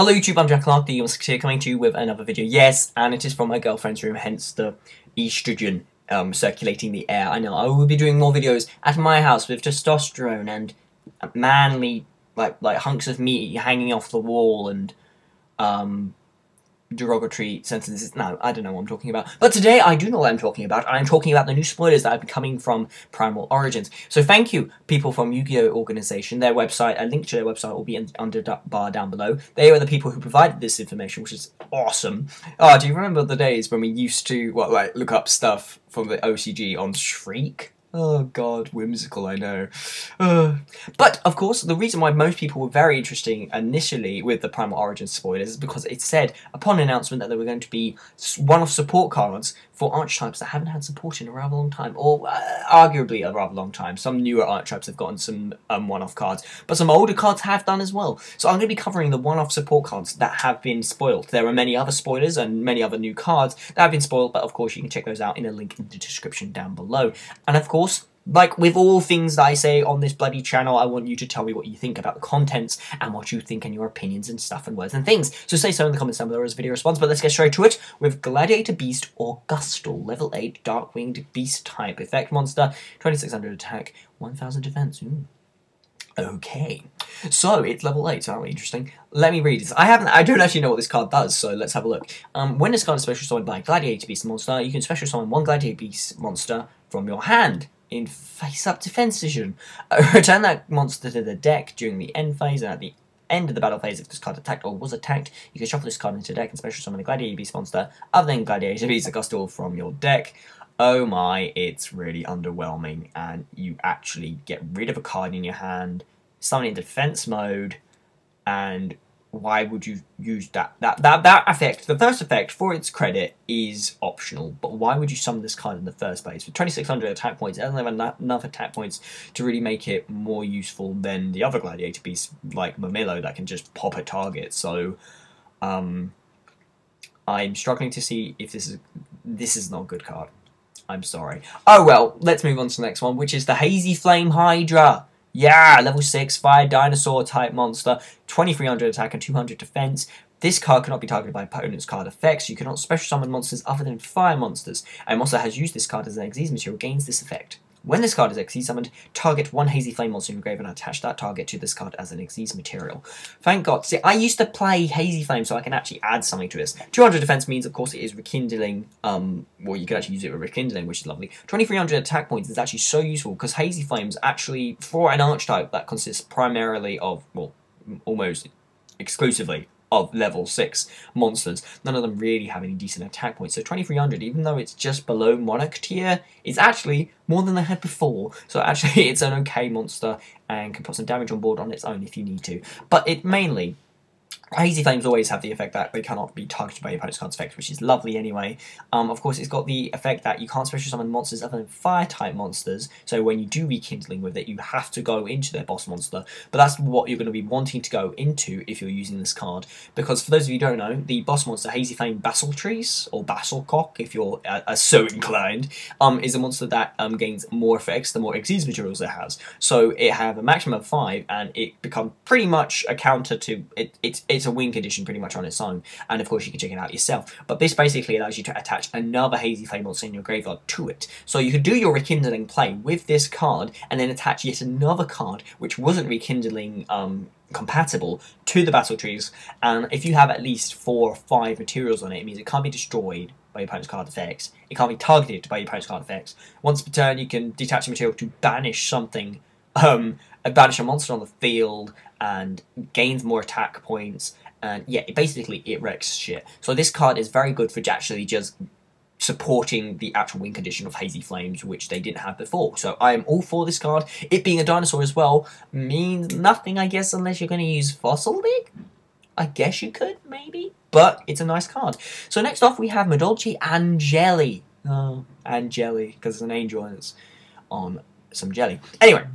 Hello YouTube, I'm Jack Clark, the Young6 here, coming to you with another video. Yes, and it is from my girlfriend's room, hence the estrogen circulating the air. I know, I will be doing more videos at my house with testosterone and manly, like hunks of meat hanging off the wall and, derogatory sentences. No, I don't know what I'm talking about. But today, I do know what I'm talking about, and I'm talking about the new spoilers that have been coming from Primal Origins. So thank you, people from Yu-Gi-Oh! Organization. Their website, a link to their website will be in the under bar down below. They are the people who provided this information, which is awesome. Oh, do you remember the days when we used to, look up stuff from the OCG on Shriek? Oh god, whimsical, I know. But, of course, the reason why most people were very interested initially with the Primal Origins spoilers is because it said, upon announcement, that there were going to be one-off support cards for archetypes that haven't had support in a rather long time, or arguably a rather long time. Some newer archetypes have gotten some one-off cards, but some older cards have done as well. So I'm going to be covering the one-off support cards that have been spoiled. There are many other spoilers and many other new cards that have been spoiled, but of course you can check those out in a link in the description down below. And of course, like with all things that I say on this bloody channel, I want you to tell me what you think about the contents and what you think and your opinions and stuff and words and things. So say so in the comments down below as a video response, but let's get straight to it with Gladiator Beast Augustal, level 8 Dark Winged Beast type effect monster, 2600 attack, 1000 defense. Okay, so it's level 8, so really interesting. Let me read this. I don't actually know what this card does, so let's have a look. When this card is special summoned by a Gladiator Beast monster, you can special summon one Gladiator Beast monster from your hand in face-up defense position. Return that monster to the deck during the end phase, and at the end of the battle phase, if this card attacked or was attacked, you can shuffle this card into the deck and special summon a Gladiator Beast monster other than Gladiator Beast Augustal from your deck. Oh my, it's really underwhelming, and you actually get rid of a card in your hand, summon it in defense mode, and why would you use that effect? The first effect, for its credit, is optional, but why would you summon this card in the first place? With 2600 attack points, it doesn't have enough attack points to really make it more useful than the other Gladiator Beasts, like Mamilo, that can just pop a target, so I'm struggling to see if this is not a good card. I'm sorry. Oh well, let's move on to the next one, which is the Hazy Flame Hydra. Yeah, level 6, fire dinosaur type monster, 2300 attack and 200 defense. This card cannot be targeted by opponent's card effects. You cannot special summon monsters other than fire monsters. A monster has used this card as an Xyz material gains this effect. When this card is Xyz summoned, target one Hazy Flame monster in your grave and attach that target to this card as an Xyz material. Thank God. See, I used to play Hazy Flame, so I can actually add something to this. 200 defense means, of course, it is rekindling. Well, you can actually use it with rekindling, which is lovely. 2300 attack points is actually so useful because Hazy Flames actually, for an archetype that consists primarily of, well, almost exclusively of level 6 monsters, none of them really have any decent attack points. So 2300, even though it's just below Monarch tier, it's actually more than they had before. So actually it's an okay monster and can put some damage on board on its own if you need to. But it mainly, Hazy Flames always have the effect that they cannot be targeted by your opponent's card's effect, which is lovely anyway. Of course, it's got the effect that you can't special summon monsters other than fire-type monsters, so when you do rekindling with it, you have to go into their boss monster, but that's what you're going to be wanting to go into if you're using this card, because for those of you who don't know, the boss monster, Hazy Flame Basiltrees, or Basilcock, if you're so inclined, is a monster that gains more effects the more Xyz materials it has. So it have a maximum of 5, and it becomes pretty much a counter to, it's a win condition pretty much on its own, and of course you can check it out yourself, but this basically allows you to attach another Hazy Flame monster in your graveyard to it. So you could do your rekindling play with this card and then attach yet another card which wasn't rekindling compatible to the Basiltrees, and if you have at least 4 or 5 materials on it, it means it can't be destroyed by your opponent's card effects, it can't be targeted by your opponent's card effects. Once per turn you can detach the material to banish something, banish a monster on the field, and gains more attack points, and yeah, basically it wrecks shit. So this card is very good for actually just supporting the actual win condition of Hazy Flames, which they didn't have before. So I am all for this card. It being a dinosaur as well means nothing, I guess, unless you're going to use Fossil Dig. I guess you could, maybe, but it's a nice card. So next off we have Madolche Angeli. Oh, Angeli, because it's an angel and it's on some jelly. Anyway,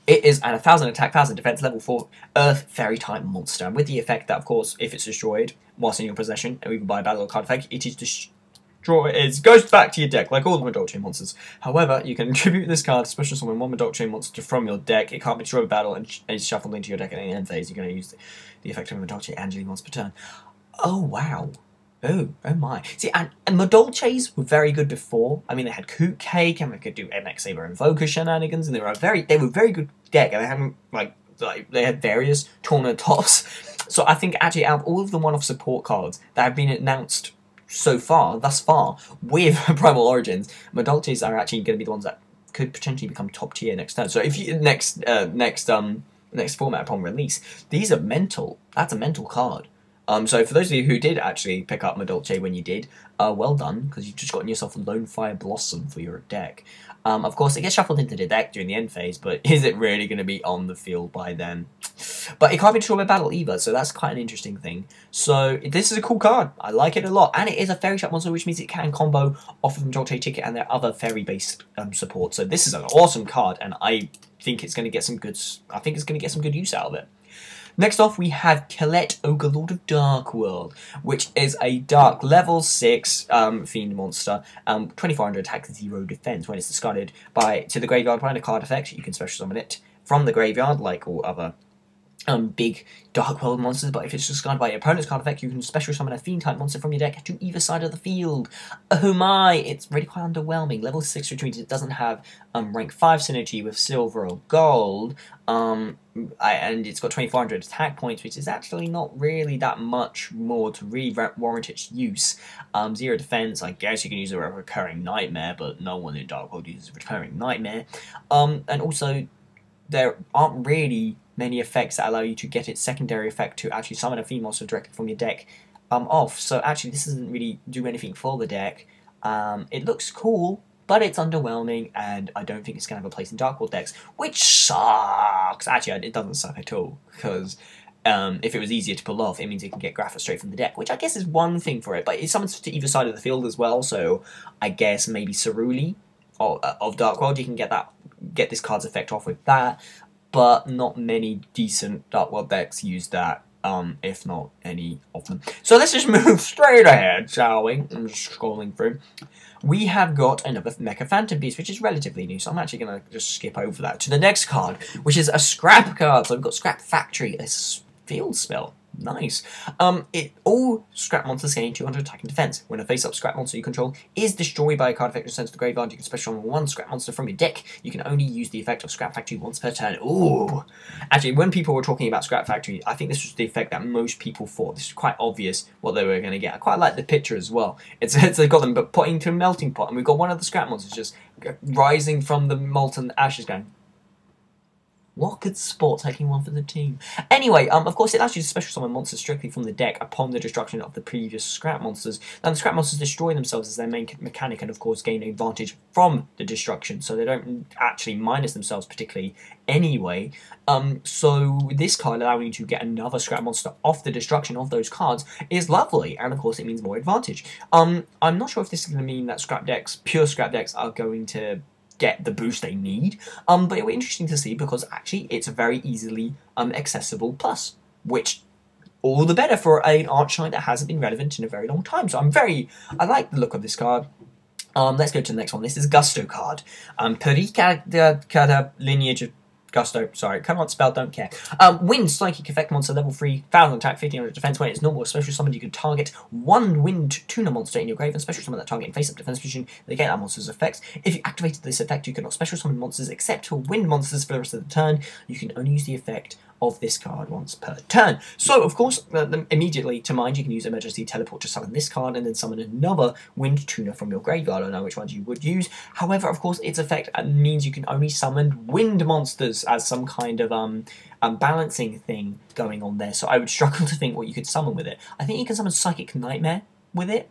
it is an 1000 attack, 1000 defense, level 4 Earth Fairy type monster, with the effect that, of course, if it's destroyed whilst in your possession, or even by a battle or card effect, it is draw it is, goes back to your deck, like all the Madolche monsters. However, you can tribute this card, special summon one Madolche monster from your deck. It can't be destroyed by battle and is shuffled into your deck at any end phase. You're going to use the effect of Madolche Angeli once per turn. Oh, wow. Oh my. See, and Madolches were very good before. I mean, they had Coot Cake, and they could do MX Saber Invoker shenanigans, and they were a very good deck, and they hadn't, like they had various tournament tops. So I think, actually, out of all of the one-off support cards that have been announced thus far, with Primal Origins, Madolches are actually going to be the ones that could potentially become top tier next turn. So if you next format upon release, these are mental. That's a mental card. So for those of you who did actually pick up Madolche when you did, well done, because you've just gotten yourself a Lone Fire Blossom for your deck. Of course, it gets shuffled into the deck during the end phase, but is it really going to be on the field by then? But it can't be destroyed by battle either, so that's quite an interesting thing. So this is a cool card. I like it a lot, and it is a fairy shop monster, which means it can combo off of the Madolche ticket and their other fairy-based support. So this is an awesome card, and I think it's going to get some good. I think it's going to get some good use out of it. Next off, we have Colette, Ogre Lord of Darkworld, which is a dark level 6 fiend monster, 2400 attack, 0 defense. When it's discarded to the graveyard by a card effect, you can special summon it from the graveyard, like all other big Dark World monsters, but if it's discarded by your opponent's card effect, you can special summon a fiend-type monster from your deck to either side of the field. Oh my, it's really quite underwhelming. Level 6 retreat, it doesn't have rank 5 synergy with silver or gold, and it's got 2400 attack points, which is actually not really that much more to really warrant its use. 0 defense, I guess you can use a recurring nightmare, but no one in Dark World uses recurring nightmare. And also, there aren't really many effects that allow you to get its secondary effect to actually summon a fiend monster directly from your deck off. So actually this doesn't really do anything for the deck. It looks cool, but it's underwhelming, and I don't think it's going to have a place in Dark World decks, which sucks. Actually, it doesn't suck at all, because if it was easier to pull off, it means it can get Grapha straight from the deck, which I guess is one thing for it, but it summons to either side of the field as well, so I guess maybe Ceruli of Dark World, you can get this card's effect off with that. But not many decent Dark World decks use that, if not any of them. So let's just move straight ahead, shall we? I'm just scrolling through. We have got another Mecha Phantom Beast, which is relatively new, so I'm actually going to just skip over that to the next card, which is a Scrap card. So we've got Scrap Factory, a field spell. Nice. All Scrap monsters gain 200 attack and defense. When a face-up Scrap monster you control is destroyed by a card effect sent to the graveyard, you can special summon one Scrap monster from your deck. You can only use the effect of Scrap Factory once per turn. Ooh. Actually, when people were talking about Scrap Factory, I think this was the effect that most people thought. This is quite obvious what they were going to get. I quite like the picture as well. They've got them putting to a melting pot, and we've got one of the Scrap monsters just rising from the molten ashes going, what could sport taking one for the team? Anyway, of course, it allows you to special summon monsters strictly from the deck upon the destruction of the previous Scrap monsters. Now, the Scrap monsters destroy themselves as their main mechanic and, of course, gain advantage from the destruction, so they don't actually minus themselves particularly anyway. So this card allowing you to get another Scrap monster off the destruction of those cards is lovely, and, of course, it means more advantage. I'm not sure if this is going to mean that pure Scrap decks, are going to get the boost they need, but it will be interesting to see, because actually it's a very easily accessible plus, which all the better for an archetype that hasn't been relevant in a very long time. So I like the look of this card. Let's go to the next one. This is Gusto card. Pericata Lineage of Gusto, sorry, cannot spell, don't care. Wind, psychic effect monster, level 3, 1000 attack, 1500 defense. When it's normal, special summon, you can target one wind tuner monster in your grave and special summon that target in face-up defense position. They get that monster's effects. If you activated this effect, you cannot special summon monsters except for wind monsters for the rest of the turn. You can only use the effect of this card once per turn. So, of course, immediately to mind, you can use Emergency Teleport to summon this card and then summon another Wind Tuner from your graveyard. I don't know which ones you would use. However, of course, its effect means you can only summon wind monsters as some kind of balancing thing going on there. So I would struggle to think what you could summon with it. I think you can summon Psychic Nightmare with it.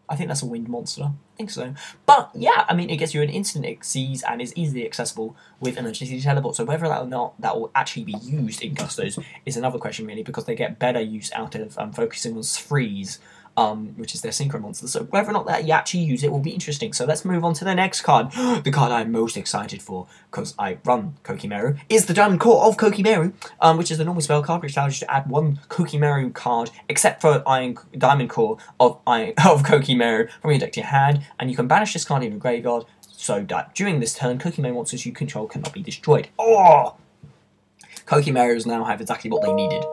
I think that's a wind monster. I think so. But, yeah, I mean, it gets you an instant Xyz and is easily accessible with Emergency Teleport. So whether or not that will actually be used in Gustos is another question, really, because they get better use out of focusing on freeze which is their synchro monster. So whether or not that you actually use it will be interesting. So let's move on to the next card. The card I'm most excited for, because I run Kokimeru, is the Diamond Core of Kokimeru, which is the normal spell card, which allows you to add one Kokimeru card, except for Diamond Core of Kokimeru, from your deck to your hand, and you can banish this card in your graveyard, so that during this turn, Kokimeru monsters you control cannot be destroyed. Oh! Kokimerus now have exactly what they needed.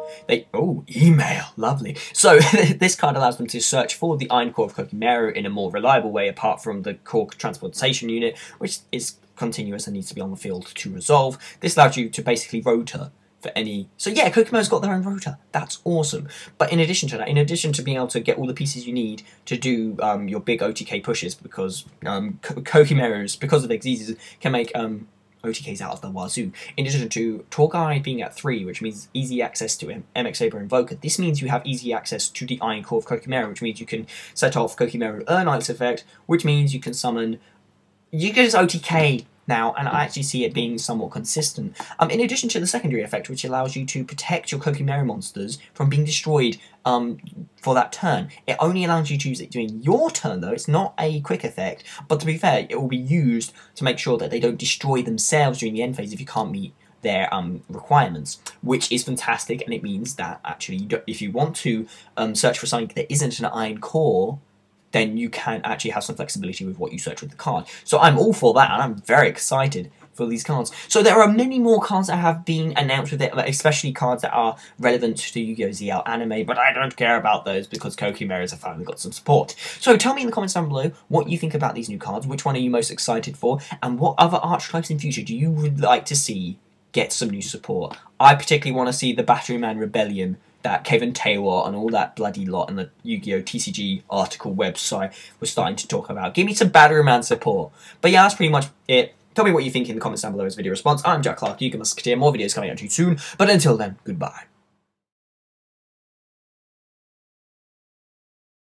Email, lovely. So this card allows them to search for the Iron Core of Kokimeru in a more reliable way, apart from the core transportation unit, which is continuous and needs to be on the field to resolve. This allows you to basically rotor for any... So yeah, Kokimeru's got their own rotor. That's awesome. But in addition to that, in addition to being able to get all the pieces you need to do your big OTK pushes, because Kokimerus, because of Xyzes, can make... OTKs out of the wazoo. In addition to Tour Guide being at 3, which means easy access to MX Saber Invoker, this means you have easy access to the Iron Core of Kokimeru, which means you can set off Kokimeru Knight's effect, which means you can summon... You can just OTK now, and I actually see it being somewhat consistent. In addition to the secondary effect, which allows you to protect your Kokimeru monsters from being destroyed for that turn. It only allows you to use it during your turn, though. It's not a quick effect, but to be fair, it will be used to make sure that they don't destroy themselves during the end phase if you can't meet their requirements, which is fantastic, and it means that actually, if you want to search for something that isn't an Iron Core, then you can actually have some flexibility with what you search with the card. So I'm all for that, and I'm very excited for these cards. So there are many more cards that have been announced with it, especially cards that are relevant to Yu-Gi-Oh! ZL anime, but I don't care about those because Kokimeru have finally got some support. So tell me in the comments down below what you think about these new cards, which one are you most excited for, and what other archetypes in future do you would like to see get some new support. I particularly want to see the Batteryman Rebellion that Kevin Taylor and all that bloody lot in the Yu-Gi-Oh! TCG article website was starting to talk about. Give me some Batteryman support. But yeah, that's pretty much it. Tell me what you think in the comments down below as video response. I'm Jack Clark, Yu-Gi-Oh! Musketeer. More videos coming out to you soon. But until then, goodbye.